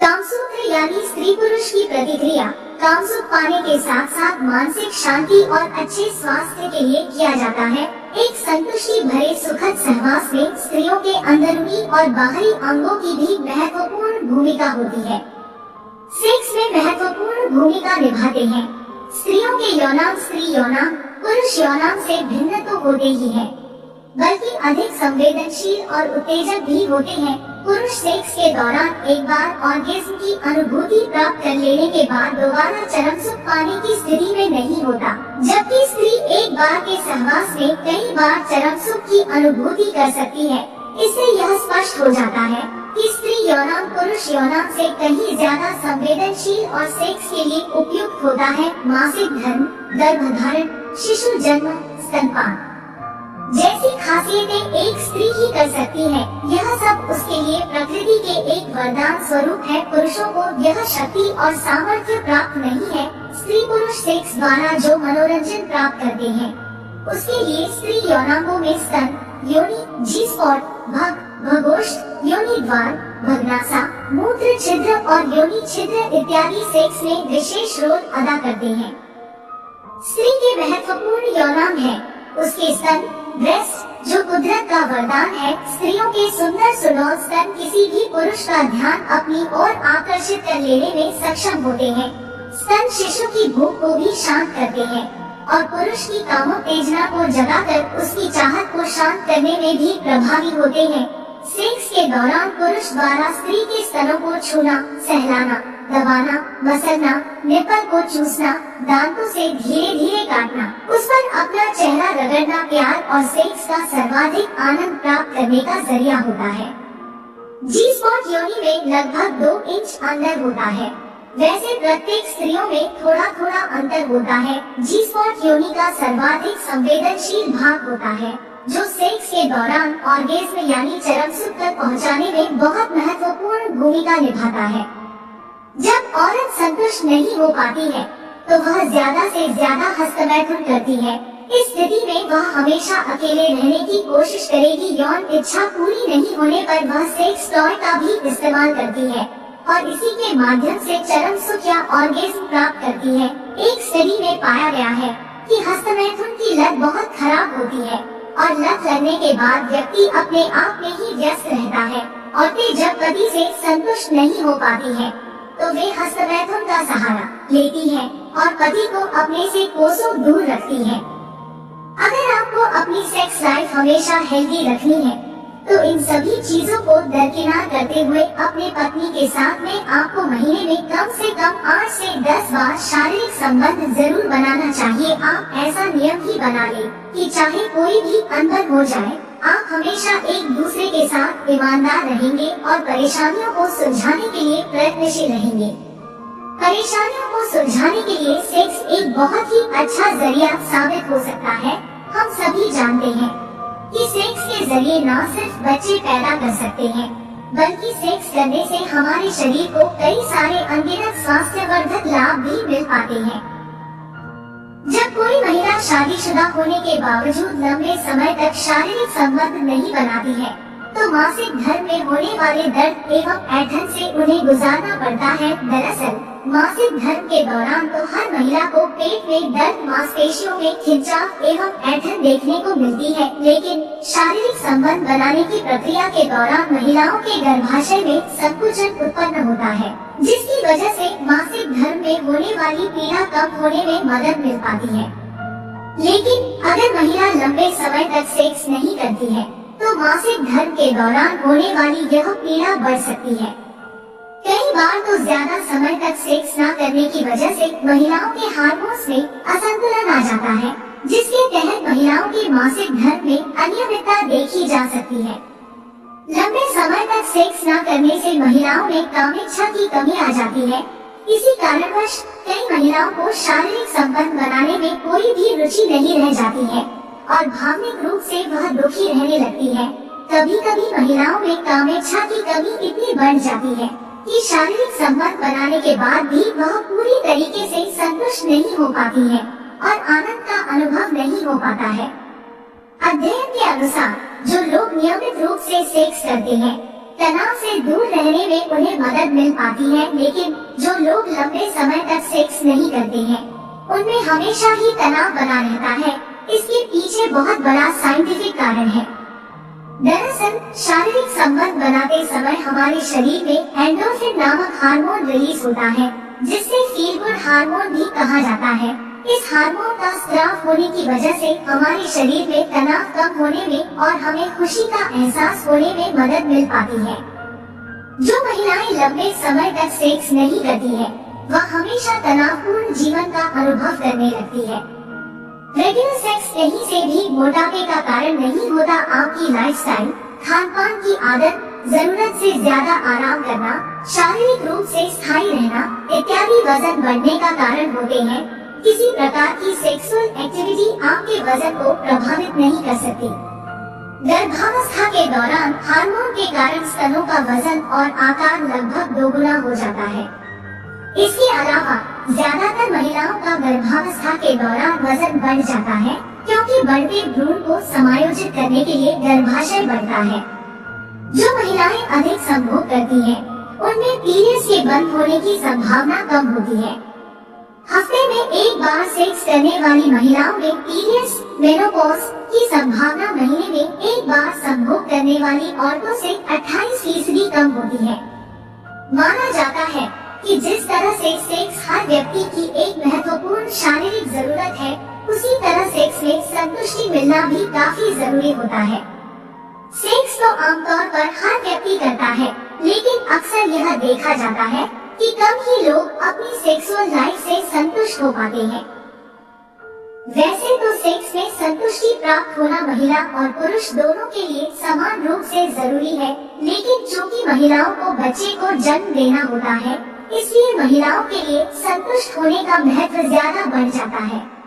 कामसूत्र यानी स्त्री पुरुष की प्रतिक्रिया कामसुख पाने के साथ साथ मानसिक शांति और अच्छे स्वास्थ्य के लिए किया जाता है। एक संतुष्टि भरे सुखद सहवास में स्त्रियों के अंदरूनी और बाहरी अंगों की भी महत्वपूर्ण भूमिका होती है। सेक्स में महत्वपूर्ण भूमिका निभाते हैं। स्त्रियों के यौनांग स्त्री यौनांग पुरुष यौनांग से भिन्न तो होते ही है, बल्कि अधिक संवेदनशील और उत्तेजक भी होते हैं। पुरुष सेक्स के दौरान एक बार ऑर्गेज्म की अनुभूति प्राप्त कर लेने के बाद दोबारा चरम सुख पाने की स्थिति में नहीं होता, जबकि स्त्री एक बार के सहवास में कई बार चरम सुख की अनुभूति कर सकती है। इससे यह स्पष्ट हो जाता है कि स्त्री यौनांग पुरुष यौनांग से कहीं ज्यादा संवेदनशील और सेक्स के लिए उपयुक्त होता है। मासिक धर्म, गर्भधारण, शिशु जन्म, स्तनपान जैसी खासियतें एक स्त्री ही कर सकती है। यह सब उसके लिए प्रकृति के एक वरदान स्वरूप है। पुरुषों को यह शक्ति और सामर्थ्य प्राप्त नहीं है। स्त्री पुरुष सेक्स द्वारा जो मनोरंजन प्राप्त करते हैं, उसके लिए स्त्री यौनांगों में स्तन, योनि, जी स्पॉट, भग, भगोष्ठ, योनि द्वार, भगनासा, मूत्र छिद्र और योनि छिद्र इत्यादि सेक्स में विशेष रोल अदा करते हैं। स्त्री के महत्वपूर्ण यौनांग है उसके स्तन, ब्रेस्ट, जो कुदरत का वरदान है। स्त्रियों के सुंदर सुडौल स्तन किसी भी पुरुष का ध्यान अपनी ओर आकर्षित कर लेने में सक्षम होते हैं। स्तन शिशु की भूख को भी शांत करते हैं और पुरुष की कामोत्तेजना को जगाकर उसकी चाहत को शांत करने में भी प्रभावी होते हैं। सेक्स के दौरान पुरुष द्वारा स्त्री के स्तनों को छूना, सहलाना, दबाना, मसलना, निप्पल को चूसना, दांतों से धीरे धीरे काटना, उस पर अपना चेहरा रगड़ना प्यार और सेक्स का सर्वाधिक आनंद प्राप्त करने का जरिया होता है। जी स्पॉट योनि में लगभग 2 इंच अंदर होता है। वैसे प्रत्येक स्त्रियों में थोड़ा थोड़ा अंतर होता है। जी स्पॉट योनि का सर्वाधिक संवेदनशील भाग होता है, जो सेक्स के दौरान ऑर्गेज्म यानी चरम सुख तक पहुंचाने में बहुत महत्वपूर्ण भूमिका निभाता है। जब औरत संतुष्ट नहीं हो पाती है, तो वह ज्यादा से ज्यादा हस्तमैथुन करती है। इस स्थिति में वह हमेशा अकेले रहने की कोशिश करेगी। यौन इच्छा पूरी नहीं होने पर वह सेक्स टॉय का भी इस्तेमाल करती है और इसी के माध्यम से चरम सुख या ऑर्गेज्म प्राप्त करती है। एक स्टडी में पाया गया है कि हस्तमैथुन की लत बहुत खराब होती है और लत लगने के बाद व्यक्ति अपने आप में ही व्यस्त रहता है। औरतें जब पति से संतुष्ट नहीं हो पाती है, तो वे हस्तमैथुन का सहारा लेती हैं और पति को अपने से कोसों दूर रखती हैं। अगर आपको अपनी सेक्स लाइफ हमेशा हेल्दी रखनी है, तो इन सभी चीजों को दरकिनार करते हुए अपने पत्नी के साथ में आपको महीने में कम से कम 8 से 10 बार शारीरिक संबंध जरूर बनाना चाहिए। आप ऐसा नियम ही बना लें कि चाहे कोई भी अनबन हो जाए, आप हमेशा एक दूसरे के साथ ईमानदार रहेंगे और परेशानियों को सुलझाने के लिए प्रयत्नशील रहेंगे। परेशानियों को सुलझाने के लिए सेक्स एक बहुत ही अच्छा जरिया साबित हो सकता है। हम सभी जानते हैं कि सेक्स के जरिए न सिर्फ बच्चे पैदा कर सकते हैं, बल्कि सेक्स करने से हमारे शरीर को कई सारे अनगिनत स्वास्थ्यवर्धक लाभ भी मिल पाते हैं। जब कोई महिला शादीशुदा होने के बावजूद लंबे समय तक शारीरिक संबंध नहीं बनाती है, तो मासिक धर्म में होने वाले दर्द एवं ऐंठन से उन्हें गुजारना पड़ता है। दरअसल मासिक धर्म के दौरान तो हर महिला को पेट में दर्द, मांसपेशियों में खिंचाव एवं ऐंठन देखने को मिलती है, लेकिन शारीरिक संबंध बनाने की प्रक्रिया के दौरान महिलाओं के गर्भाशय में संकुचन उत्पन्न होता है, जिसकी वजह से मासिक धर्म में होने वाली पीड़ा कम होने में मदद मिल पाती है। लेकिन अगर महिला लंबे समय तक सेक्स नहीं करती है, तो मासिक धर्म के दौरान होने वाली यह पीड़ा बढ़ सकती है। कई बार तो ज्यादा समय तक सेक्स न करने की वजह से महिलाओं के हार्मोन्स में असंतुलन आ जाता है, जिसके तहत महिलाओं के मासिक धर्म में अनियमितता देखी जा सकती है। लंबे समय तक सेक्स न करने से महिलाओं में कामेच्छा की कमी आ जाती है। इसी कारणवश कई महिलाओं को शारीरिक संबंध बनाने में कोई भी रुचि नहीं रह जाती है और भावनिक रूप से वह दुखी रहने लगती है। कभी कभी महिलाओं में कामेच्छा की कमी इतनी बढ़ जाती है कि शारीरिक संबंध बनाने के बाद भी वह पूरी तरीके से संतुष्ट नहीं हो पाती है और आनंद का अनुभव नहीं हो पाता है। अध्ययन के अनुसार जो लोग नियमित रूप से सेक्स करते हैं, तनाव से दूर रहने में उन्हें मदद मिल पाती है, लेकिन जो लोग लंबे समय तक सेक्स नहीं करते हैं, उनमें हमेशा ही तनाव बना रहता है। इसके पीछे बहुत बड़ा साइंटिफिक कारण है। दरअसल शारीरिक संबंध बनाते समय हमारे शरीर में एंडोर्फिन नामक हार्मोन रिलीज होता है, जिससे फील गुड हार्मोन भी कहा जाता है। इस हार्मोन का स्राव होने की वजह से हमारे शरीर में तनाव कम होने में और हमें खुशी का एहसास होने में मदद मिल पाती है। जो महिलाएं लंबे समय तक सेक्स नहीं करती है, वह हमेशा तनावपूर्ण जीवन का अनुभव करने लगती है। रेगुलर सेक्स कहीं से भी मोटापे का कारण नहीं होता। आपकी लाइफस्टाइल, खान पान की आदत, जरूरत से ज्यादा आराम करना, शारीरिक रूप से स्थायी रहना इत्यादि वजन बढ़ने का कारण होते हैं। किसी प्रकार की सेक्सुअल एक्टिविटी आपके वजन को प्रभावित नहीं कर सकती। गर्भावस्था के दौरान हार्मोन के कारण स्तनों का वजन और आकार लगभग दोगुना हो जाता है। इसके अलावा ज्यादातर महिलाओं का गर्भावस्था के दौरान वजन बढ़ जाता है, क्योंकि बढ़ते भ्रूण को समायोजित करने के लिए गर्भाशय बढ़ता है। जो महिलाएं अधिक संभोग करती हैं, उनमें पीरियड्स के बंद होने की संभावना कम होती है। हफ्ते में एक बार सेक्स करने वाली महिलाओं में पीरियड्स, मेनोपॉज की संभावना महीने में एक बार संभोग करने वाली औरतों से 28% कम होती है। माना जाता है कि जिस तरह से सेक्स हर व्यक्ति की एक महत्वपूर्ण शारीरिक जरूरत है, उसी तरह सेक्स में संतुष्टि मिलना भी काफी जरूरी होता है। सेक्स तो आमतौर पर हर व्यक्ति करता है, लेकिन अक्सर यह देखा जाता है कि कम ही लोग अपनी सेक्सुअल लाइफ से संतुष्ट हो पाते हैं। वैसे तो सेक्स में संतुष्टि प्राप्त होना महिला और पुरुष दोनों के लिए समान रूप से जरूरी है, लेकिन चूंकि महिलाओं को बच्चे को जन्म देना होता है, इसलिए महिलाओं के लिए संतुष्ट होने का महत्व ज्यादा बढ़ जाता है।